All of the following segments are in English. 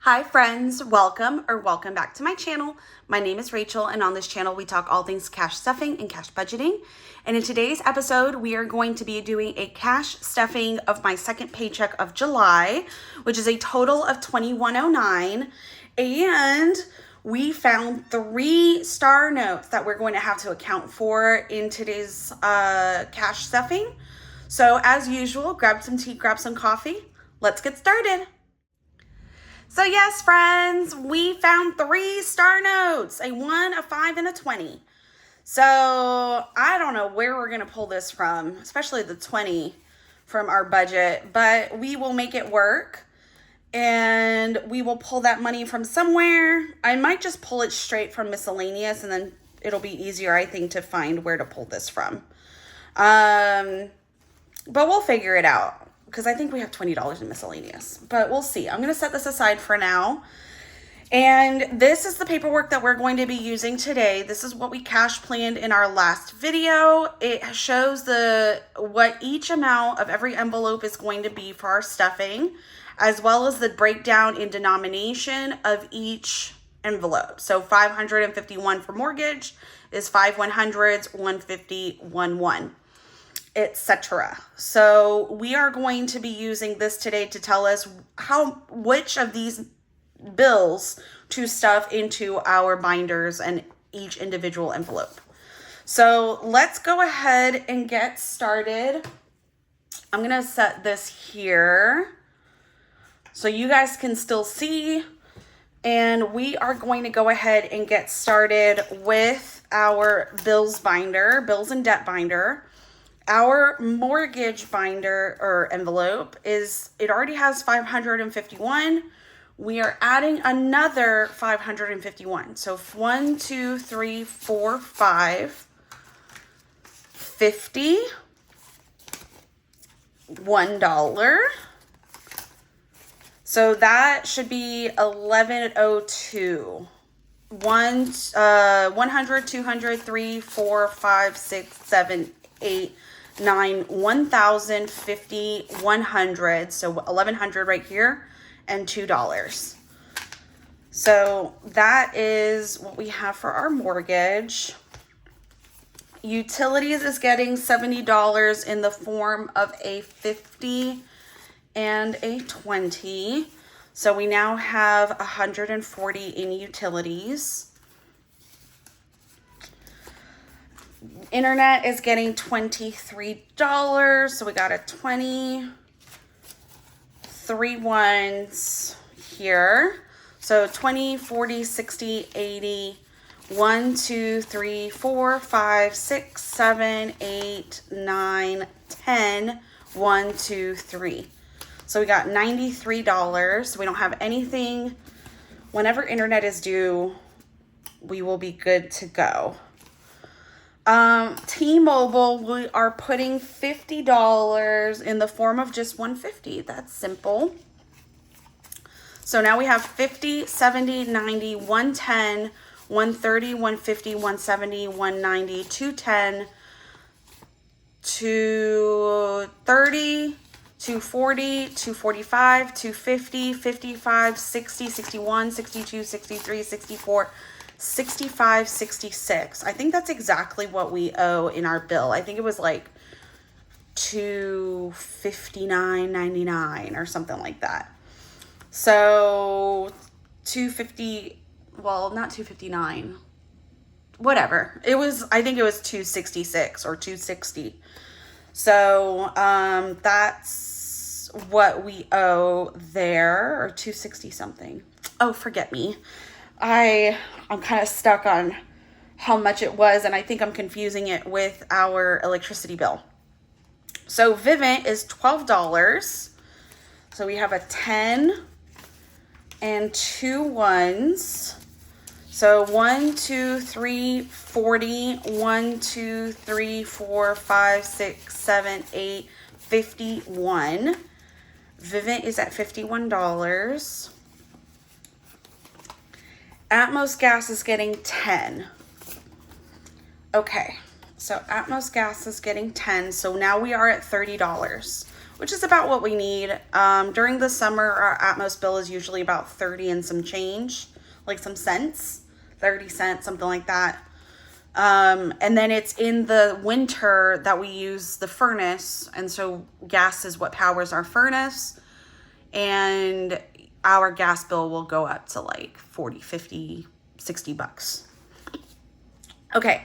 Hi friends, welcome back to my channel. My name is Rachel, and on this channel we talk all things cash stuffing and cash budgeting. And in today's episode, we are going to be doing a cash stuffing of my second paycheck of July, which is a total of $21.09. And we found 3 star notes that we're going to have to account for in today's cash stuffing. So as usual, grab some tea, grab some coffee. Let's get started. So yes, friends, we found 3 star notes, a 1, a 5, and a 20. So I don't know where we're going to pull this from, especially the 20 from our budget, but we will make it work and we will pull that money from somewhere. I might just pull it straight from miscellaneous, and then it'll be easier, I think, to find where to pull this from. But we'll figure it out, because I think we have $20 in miscellaneous, but we'll see. I'm going to set this aside for now. And this is the paperwork that we're going to be using today. This is what we cash planned in our last video. It shows what each amount of every envelope is going to be for our stuffing, as well as the breakdown in denomination of each envelope. So 551 for mortgage is 5 100s, 150, 1 etc. So we are going to be using this today to tell us which of these bills to stuff into our binders and each individual envelope. So let's go ahead and get started. I'm going to set this here so you guys can still see, and we are going to go ahead and get started with our bills and debt binder. Our mortgage binder or envelope it already has 551. We are adding another 551. So 1, 2, 3, 4, 5, 50, $1. So that should be $11.02. 100, 200, 3, 4, 5, 6, 7, 8, 9, 1,050, 100. So 1,100 right here, and $2. So that is what we have for our mortgage. Utilities is getting $70 in the form of a 50 and a 20. So we now have 140 in utilities. Internet is getting $23, so we got a 20, 3 ones here. So 20, 40, 60, 80, 1, 2, 3, 4, 5, 6, 7, 8, 9, 10, 1, 2, 3. So we got $93. We don't have anything. Whenever internet is due, we will be good to go. T-Mobile, we are putting $50 in the form of just 150. That's simple. So now we have 50, 70, 90, 110, 130, 150, 170, 190, 210, 230, 240, 245, 250, 55, 60, 61, 62, 63, 64, 65, 66. I think that's exactly what we owe in our bill. I think it was like $259.99 or something like that. So 250, well, not 259. Whatever. I think it was 266 or 260. So that's what we owe there, or 260 something. Oh, forget me. I'm kind of stuck on how much it was, and I think I'm confusing it with our electricity bill. So Vivint is $12. So we have a 10 and 2 ones. So 1, 2, 3, 40, 1, 2, 3, 4, 5, 6, 7, 8, 51. Vivint is at $51. Atmos Gas is getting 10. Okay, so Atmos Gas is getting 10. So now we are at $30. which is about what we need. During the summer, our Atmos bill is usually about 30 and some change, like some cents, 30 cents, something like that. And then it's in the winter that we use the furnace. And so gas is what powers our furnace. And our gas bill will go up to like 40, 50, 60 bucks. Okay,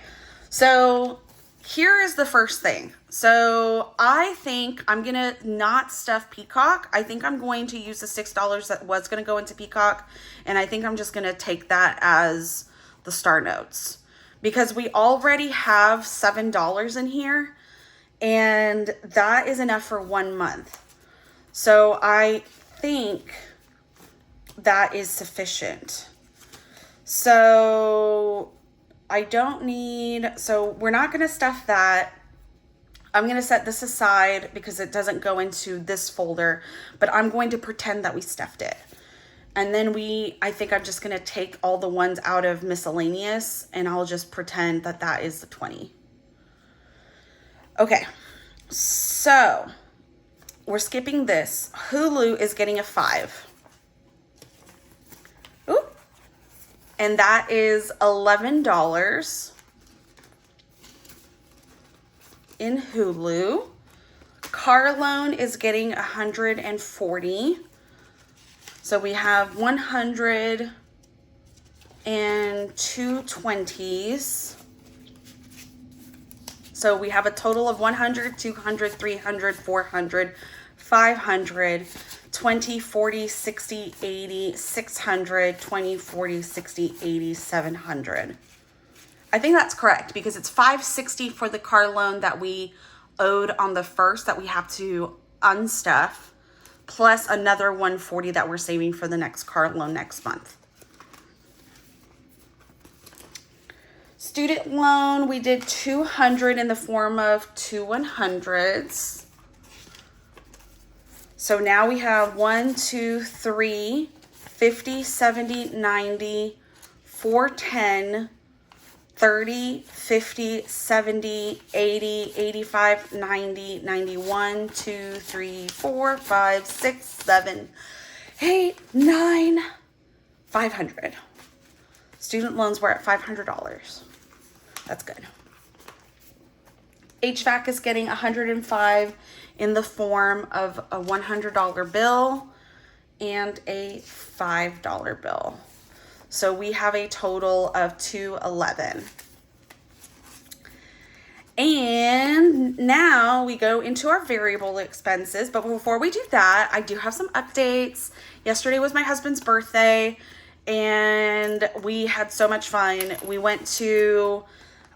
so here is the first thing. So I think I'm going to not stuff Peacock. I think I'm going to use the $6 that was going to go into Peacock. And I think I'm just going to take that as the star notes. Because we already have $7 in here. And that is enough for 1 month. So I think that is sufficient. So I don't need, so we're not going to stuff that. I'm going to set this aside because it doesn't go into this folder, but I'm going to pretend that we stuffed it. And then I think I'm just going to take all the ones out of miscellaneous and I'll just pretend that that is the 20. Okay. So we're skipping this. Hulu is getting a 5. Ooh. And that is $11 in Hulu. Car loan is getting 140. So we have 100 and 220s. So we have a total of 100, 200, 300, 400, 500, 20, 40, 60, 80, 600, 20, 40, 60, 80, 700. I think that's correct because it's $560 for the car loan that we owed on the first that we have to unstuff, plus another $140 that we're saving for the next car loan next month. Student loan, we did 200 in the form of 2 100s. So now we have 1, 2, 3, 50, 70, 90, 410, 30, 50, 70, 80, 85, 90, 91, 2, 3, 4, 5, 6, 7, 8, 9, 500. Student loans were at $500. That's good. HVAC is getting 105 in the form of a $100 bill and a $5 bill. So we have a total of $211. And now we go into our variable expenses. But before we do that, I do have some updates. Yesterday was my husband's birthday and we had so much fun. We went to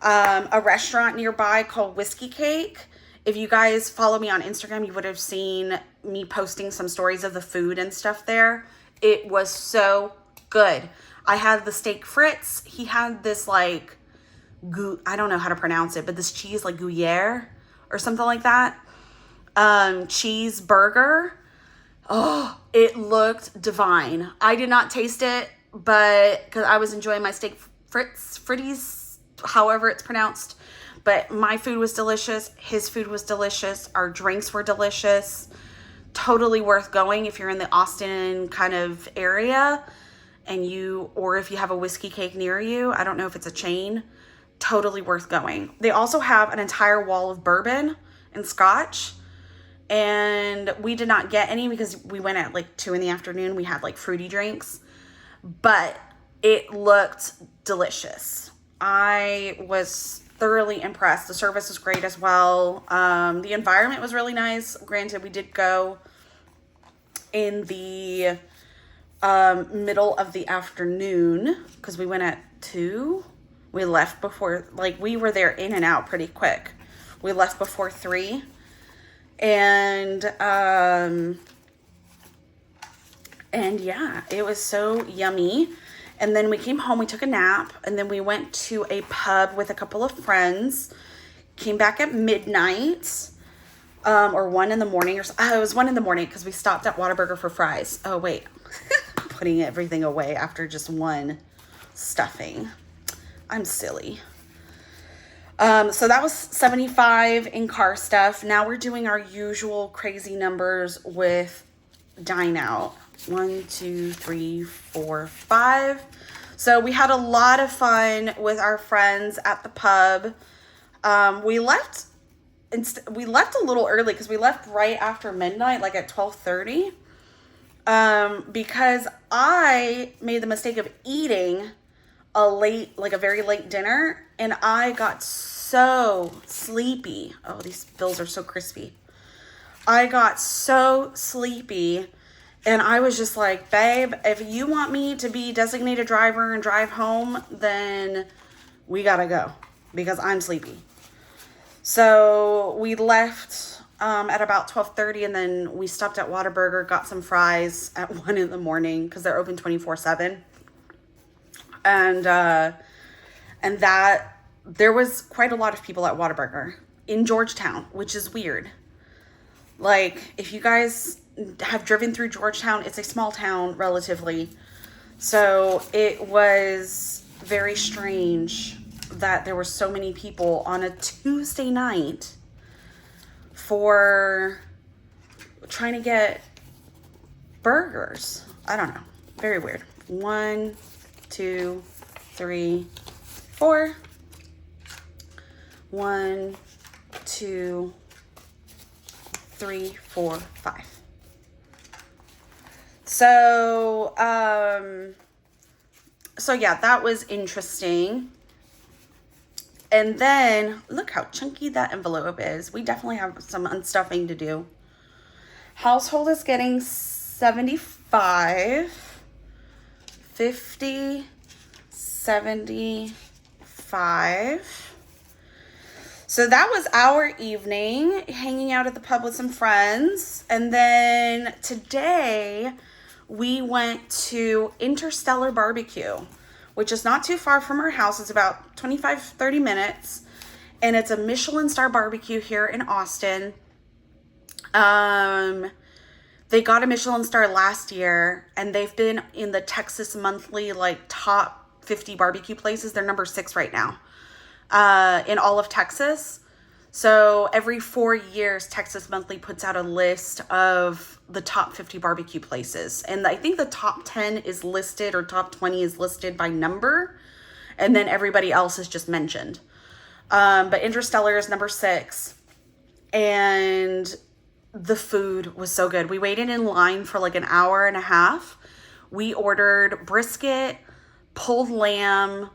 a restaurant nearby called Whiskey Cake. If you guys follow me on Instagram, you would have seen me posting some stories of the food and stuff there. It was so good. I had the steak frites. He had this like, I don't know how to pronounce it, but this cheese like Gruyere or something like that. Cheeseburger. Oh, it looked divine. I did not taste it, but because I was enjoying my steak fritties, however it's pronounced. But my food was delicious. His food was delicious. Our drinks were delicious. Totally worth going if you're in the Austin kind of area or if you have a Whiskey Cake near you. I don't know if it's a chain. Totally worth going. They also have an entire wall of bourbon and scotch. And we did not get any because we went at like 2 in the afternoon. We had like fruity drinks. But it looked delicious. I was thoroughly impressed. The service was great as well. The environment was really nice. Granted, we did go in the middle of the afternoon because we went at 2. We left before, like we were there in and out pretty quick. We left before 3. And yeah, it was so yummy. And then we came home, we took a nap, and then we went to a pub with a couple of friends. Came back at midnight, or 1 in the morning, it was 1 in the morning because we stopped at Whataburger for fries. Oh wait, I'm putting everything away after just one stuffing. I'm silly. So that was 75 in car stuff. Now we're doing our usual crazy numbers with dine out. 1, 2, 3, 4, 5. So we had a lot of fun with our friends at the pub. We left a little early because we left right after midnight, like at 12:30. Because I made the mistake of eating a very late dinner, and I got so sleepy. Oh, these bills are so crispy. I got so sleepy, and I was just like, babe, if you want me to be designated driver and drive home, then we gotta go because I'm sleepy. So we left at about 12:30, and then we stopped at Whataburger, got some fries at 1 in the morning because they're open 24/7. And that there was quite a lot of people at Whataburger in Georgetown, which is weird. Like, if you guys have driven through Georgetown, it's a small town relatively. So it was very strange that there were so many people on a Tuesday night for trying to get burgers. I don't know. Very weird. 1, 2, 3, 4. 1, 2, 3, 4, 5. So yeah, that was interesting. And then look how chunky that envelope is. We definitely have some unstuffing to do. Household is getting 75, 50, 75. So that was our evening, hanging out at the pub with some friends. And then today we went to Interstellar Barbecue, which is not too far from our house. It's about 25, 30 minutes. And it's a Michelin star barbecue here in Austin. They got a Michelin star last year, and they've been in the Texas Monthly, like, top 50 barbecue places. They're number 6 right now, in all of Texas. So every 4 years, Texas Monthly puts out a list of the top 50 barbecue places. And I think the top 10 is listed, or top 20 is listed by number. And then everybody else is just mentioned. But Interstellar is number 6. And the food was so good. We waited in line for like an hour and a half. We ordered brisket, pulled lamb,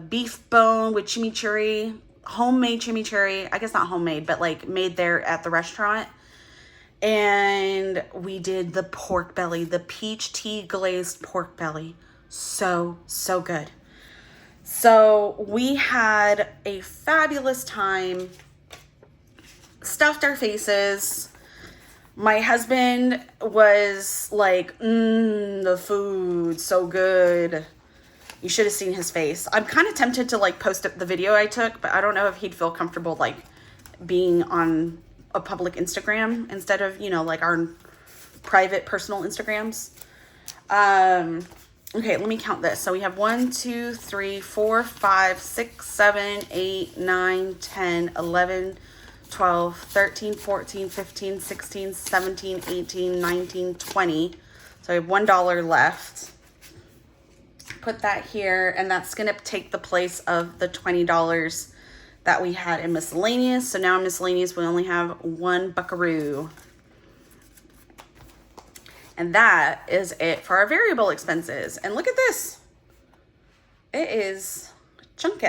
beef bone with chimichurri, homemade chimichurri. I guess not homemade, but like made there at the restaurant. And we did the pork belly, the peach tea glazed pork belly. So good. So we had a fabulous time, stuffed our faces. My husband was like, the food, so good. You should have seen his face. I'm kind of tempted to like post up the video I took, but I don't know if he'd feel comfortable like being on a public Instagram instead of, you know, like our private personal Instagrams. Okay, let me count this. So we have 1, 2, 3, 4, 5, 6, 7, 8, 9, 10, 11, 12, 13, 14, 15, 16, 17, 18, 19, 20. So I have $1 left. Put that here, and that's going to take the place of the $20 that we had in miscellaneous. So now in miscellaneous, we only have 1 buckaroo. And that is it for our variable expenses. And look at this. It is chunky.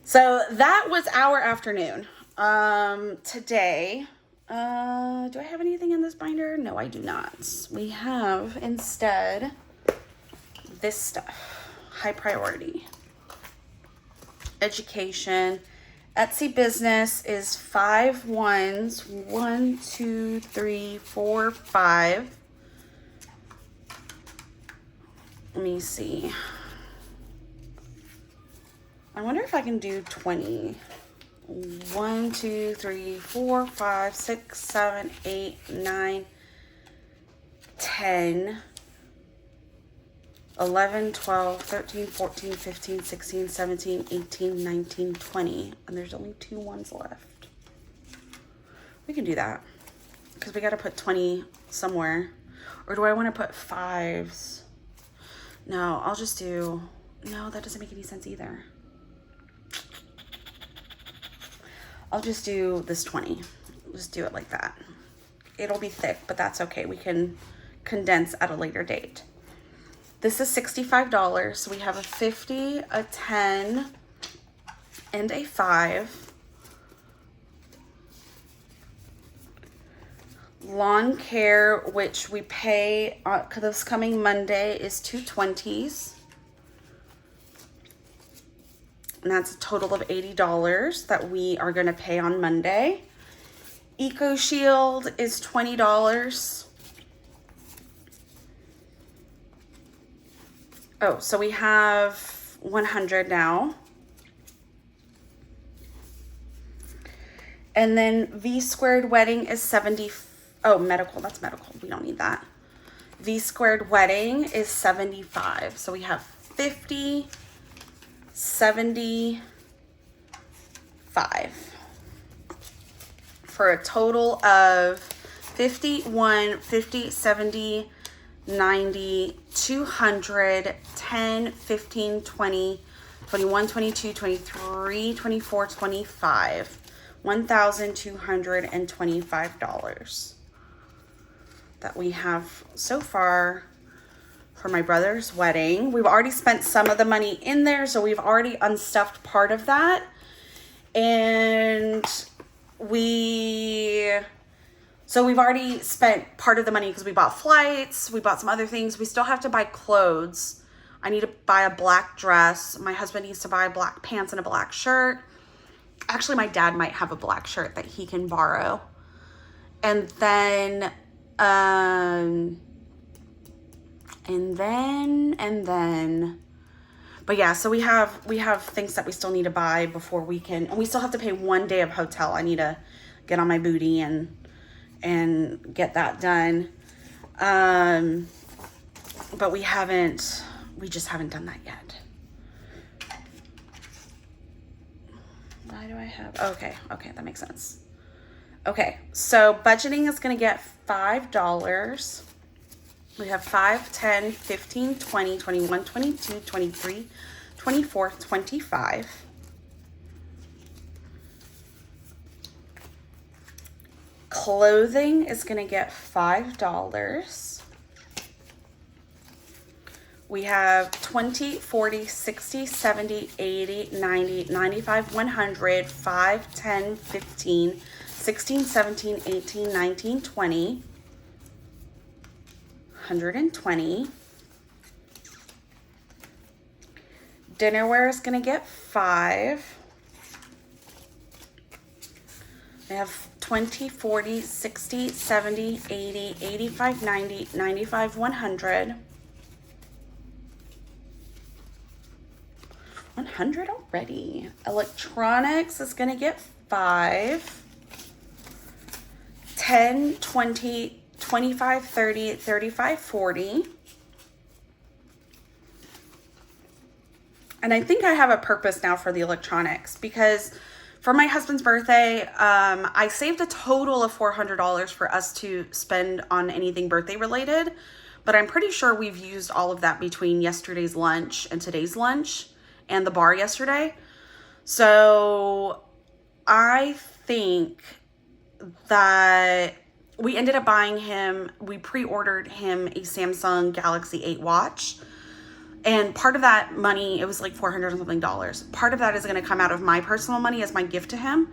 So that was our afternoon. Today, do I have anything in this binder? No, I do not. We have instead this stuff. High priority. Education. Etsy business is 5 ones. 1, 2, 3, 4, 5. Let me see. I wonder if I can do 20. 1, 2, 3, 4, 5, 6, 7, 8, 9, 10, 11, 12, 13, 14, 15, 16, 17, 18, 19, 20. And there's only 2 ones left. We can do that. Because we got to put 20 somewhere. Or do I want to put 5s? No, I'll just do... No, that doesn't make any sense either. I'll just do this 20. Just do it like that. It'll be thick, but that's okay. We can condense at a later date. This is $65. So we have a 50, a 10, and a 5. Lawn care, which we pay this coming Monday, is 2 20s. And that's a total of $80 that we are going to pay on Monday. Eco Shield is $20. Oh, so we have 100 now. And then V Squared Wedding is 70. Oh, medical, that's medical. We don't need that. V Squared Wedding is 75. So we have 50, 75 for a total of 51, 50, 70, 90, 200, 10, 15, 20, 21, 22, 23, 24, 25. $1,225 that we have so far for my brother's wedding. We've already spent some of the money in there, so we've already unstuffed part of that. And we've already spent part of the money because we bought flights, we bought some other things. We still have to buy clothes. I need to buy a black dress. My husband needs to buy black pants and a black shirt. Actually, my dad might have a black shirt that he can borrow. And then, but yeah, so we have things that we still need to buy before we can, and we still have to pay 1 day of hotel. I need to get on my booty and get that done. But we just haven't done that yet. Why do I have, okay, that makes sense. Okay, so budgeting is going to get $5. We have 5, 10, 15, 20, 21, 22, 23, 24, 25. Clothing is going to get $5. We have 20, 40, 60, 70, 80, 90, 95, 100, 5, 10, 15, 16, 17, 18, 19, 20, 120. Dinnerware is going to get 5. We have 20, 40, 60, 70, 80, 85, 90, 95, 100. 100 already. Electronics is going to get 5. 10, 20, 25, 30, 35, 40. And I think I have a purpose now for the electronics because for my husband's birthday, I saved a total of $400 for us to spend on anything birthday related, but I'm pretty sure we've used all of that between yesterday's lunch and today's lunch and the bar yesterday. So I think that we ended up buying him, we pre-ordered him a Samsung Galaxy 8 watch. And part of that money, it was like $400 and something. Part of that is going to come out of my personal money as my gift to him.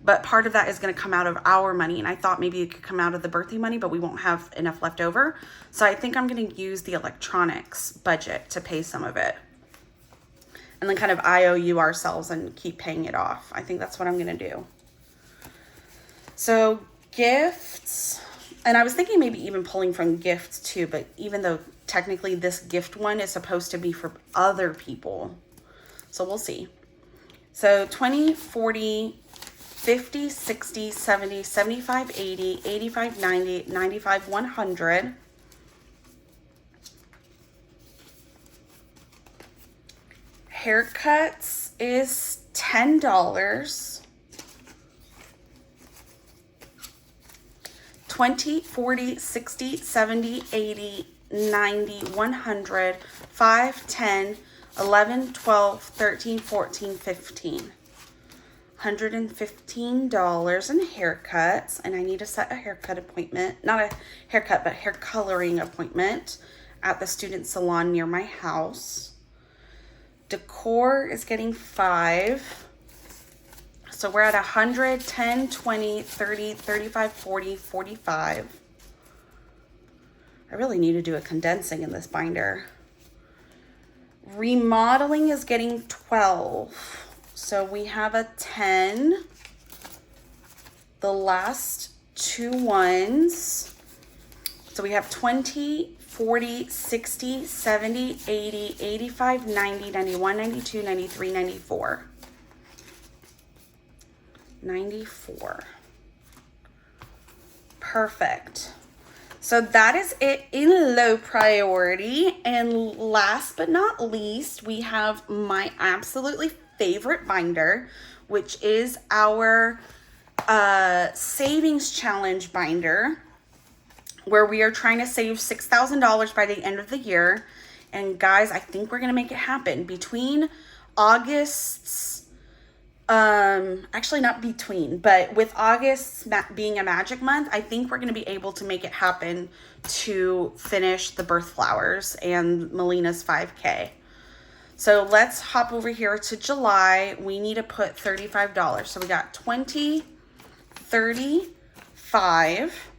But part of that is going to come out of our money. And I thought maybe it could come out of the birthday money, but we won't have enough left over. So I think I'm going to use the electronics budget to pay some of it. And then kind of IOU ourselves and keep paying it off. I think that's what I'm going to do. So gifts. And I was thinking maybe even pulling from gifts too. But even though technically this gift one is supposed to be for other people. So we'll see. So 20, 40, 50, 60, 70, 75, 80, 85, 90, 95, 100. haircuts is $10. 20, 40, 60, 70, 80, 90, 100, 5, 10, 11, 12, 13, 14, 15. $115 in haircuts, and I need to set a haircut appointment, not a haircut, but hair coloring appointment at the student salon near my house. Decor is getting 5. So we're at 100, 10, 20, 30, 35, 40, 45. I really need to do a condensing in this binder. Remodeling is getting 12. So we have a 10. The last 2 ones. So we have 20, 40, 60, 70, 80, 85, 90, 91, 92, 93, 94. 94. Perfect. So that is it in low priority. And last but not least, we have my absolutely favorite binder, which is our savings challenge binder, where we are trying to save $6,000 by the end of the year. And guys, I think we're going to make it happen between August's, actually not between, but with August being a magic month, I think we're going to be able to make it happen to finish the birth flowers and Melina's 5K. So let's hop over here to July. We need to put $35. So we got 20, 30, 5.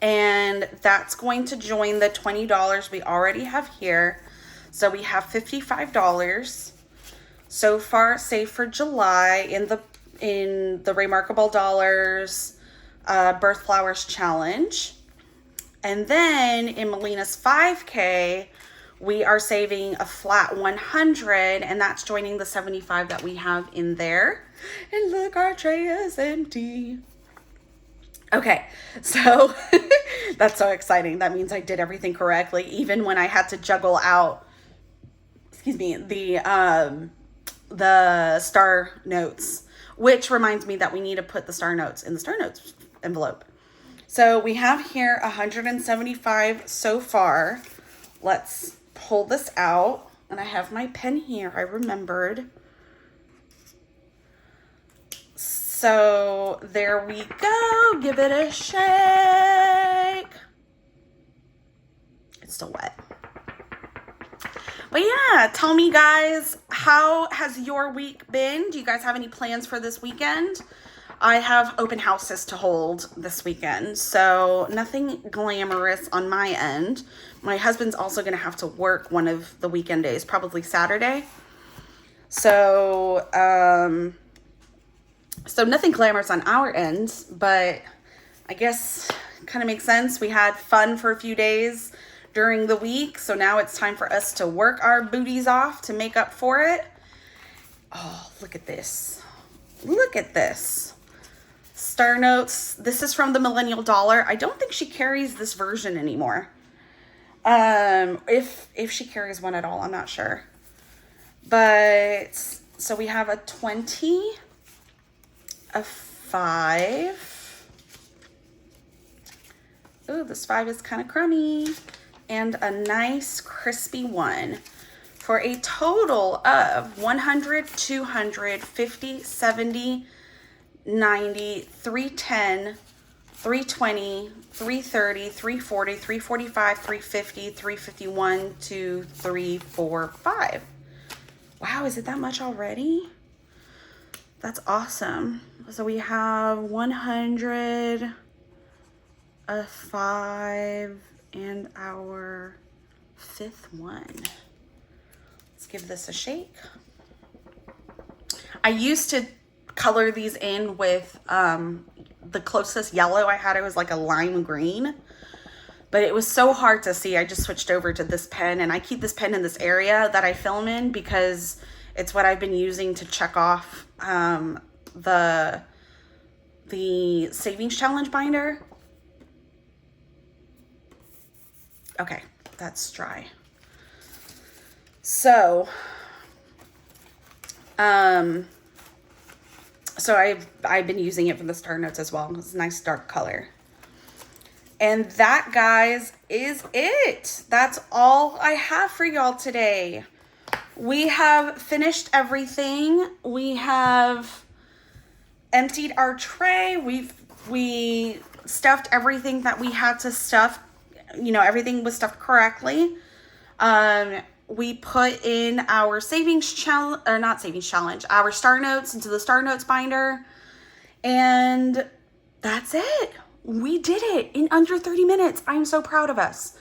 And that's going to join the $20 we already have here. So we have $55 so far saved for July in the Remarkable Dollars Birth Flowers Challenge. And then in Melina's 5K, we are saving a flat 100, and that's joining the 75 that we have in there. And look, our tray is empty. Okay, so that's so exciting. That means I did everything correctly, even when I had to juggle out, the star notes, which reminds me that we need to put the star notes in the star notes envelope. So we have here 175 so far. Let's pull this out, and I have my pen here. I remembered. So there we go. Give it a shake. It's still wet. But yeah, tell me guys, how has your week been? Do you guys have any plans for this weekend? I have open houses to hold this weekend, so nothing glamorous on my end. My husband's also going to have to work one of the weekend days, probably Saturday. So, so nothing glamorous on our end, but I guess kind of makes sense. We had fun for a few days during the week, so now it's time for us to work our booties off to make up for it. Oh, look at this. Look at this. Star notes. This is from the Millennial Dollar. I don't think she carries this version anymore. If she carries one at all, I'm not sure. But so we have a 20, a 5. Ooh, this 5 is kind of crummy. And a nice crispy 1 for a total of 100, 200, 50, 70, 90, 310, 320, 330, 340, 345, 350, 351, 2, 3, 4, 5. Wow, is it that much already? That's awesome. So we have 100, a 5, and our 5th one. Let's give this a shake. I used to color these in with the closest yellow I had. It was like a lime green, but it was so hard to see. I just switched over to this pen, and I keep this pen in this area that I film in because it's what I've been using to check off the savings challenge binder. Okay, that's dry. So So I've been using it for the star notes as well. It's a nice dark color. And that, guys, is it. That's all I have for y'all today. We have finished everything. We have emptied our tray. We stuffed everything that we had to stuff. You know, everything was stuffed correctly. We put in our savings challenge, or not savings challenge, our star notes into the star notes binder. And that's it. We did it in under 30 minutes. I'm so proud of us.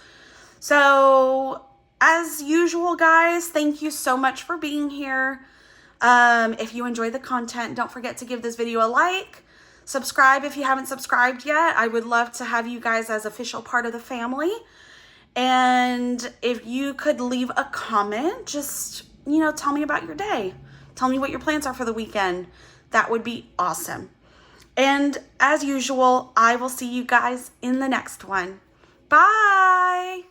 So as usual, guys, thank you so much for being here. If you enjoy the content, don't forget to give this video a like. Subscribe if you haven't subscribed yet. I would love to have you guys as official part of the family. And if you could leave a comment, just, you know, tell me about your day. Tell me what your plans are for the weekend. That would be awesome. And as usual, I will see you guys in the next one. Bye.